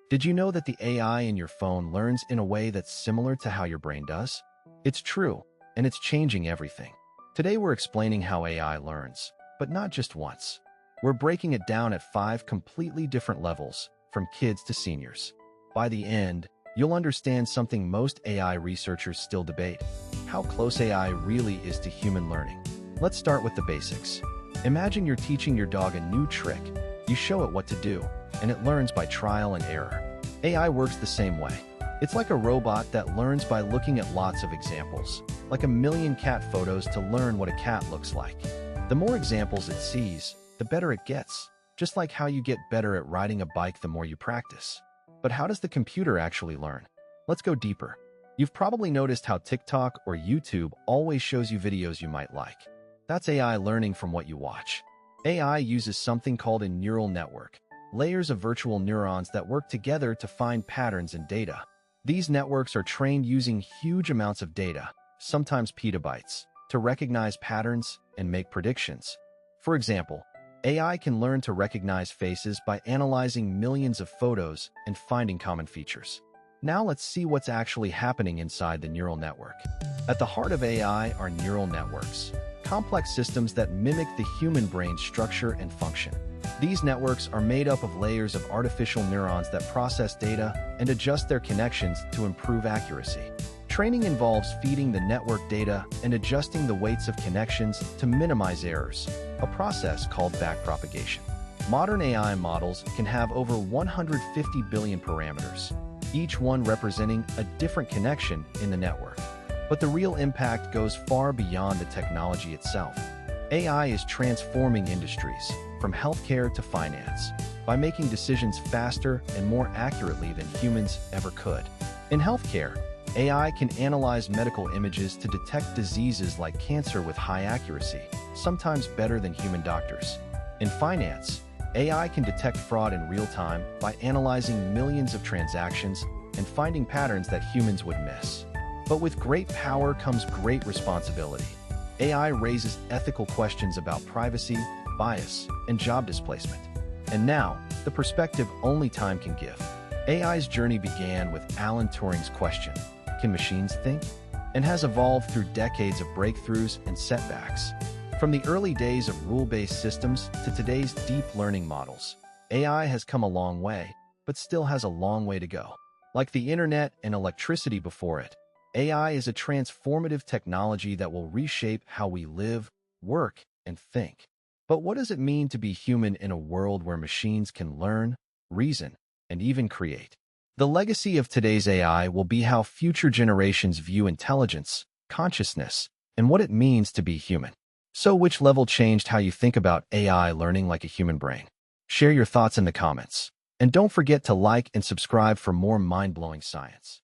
Did you know that the AI in your phone learns in a way that's similar to how your brain does? It's true, and it's changing everything. Today we're explaining how AI learns, but not just once. We're breaking it down at 5 completely different levels, from kids to seniors. By the end, you'll understand something most AI researchers still debate: how close AI really is to human learning. Let's start with the basics. Imagine you're teaching your dog a new trick. You show it what to do, and it learns by trial and error. AI works the same way. It's like a robot that learns by looking at lots of examples, like a million cat photos to learn what a cat looks like. The more examples it sees, the better it gets, just like how you get better at riding a bike the more you practice. But how does the computer actually learn? Let's go deeper. You've probably noticed how TikTok or YouTube always shows you videos you might like. That's AI learning from what you watch. AI uses something called a neural network, layers of virtual neurons that work together to find patterns in data. These networks are trained using huge amounts of data, sometimes petabytes, to recognize patterns and make predictions. For example, AI can learn to recognize faces by analyzing millions of photos and finding common features. Now let's see what's actually happening inside the neural network. At the heart of AI are neural networks, complex systems that mimic the human brain's structure and function. These networks are made up of layers of artificial neurons that process data and adjust their connections to improve accuracy. Training involves feeding the network data and adjusting the weights of connections to minimize errors, a process called backpropagation. Modern AI models can have over 150 billion parameters, each one representing a different connection in the network. But the real impact goes far beyond the technology itself. AI is transforming industries, from healthcare to finance, by making decisions faster and more accurately than humans ever could. In healthcare, AI can analyze medical images to detect diseases like cancer with high accuracy, sometimes better than human doctors. In finance, AI can detect fraud in real time by analyzing millions of transactions and finding patterns that humans would miss. But with great power comes great responsibility. AI raises ethical questions about privacy, bias, and job displacement. And now, the perspective only time can give. AI's journey began with Alan Turing's question: can machines think? And has evolved through decades of breakthroughs and setbacks. From the early days of rule-based systems to today's deep learning models, AI has come a long way, but still has a long way to go. Like the internet and electricity before it, AI is a transformative technology that will reshape how we live, work, and think. But what does it mean to be human in a world where machines can learn, reason, and even create? The legacy of today's AI will be how future generations view intelligence, consciousness, and what it means to be human. So which level changed how you think about AI learning like a human brain? Share your thoughts in the comments. And don't forget to like and subscribe for more mind-blowing science.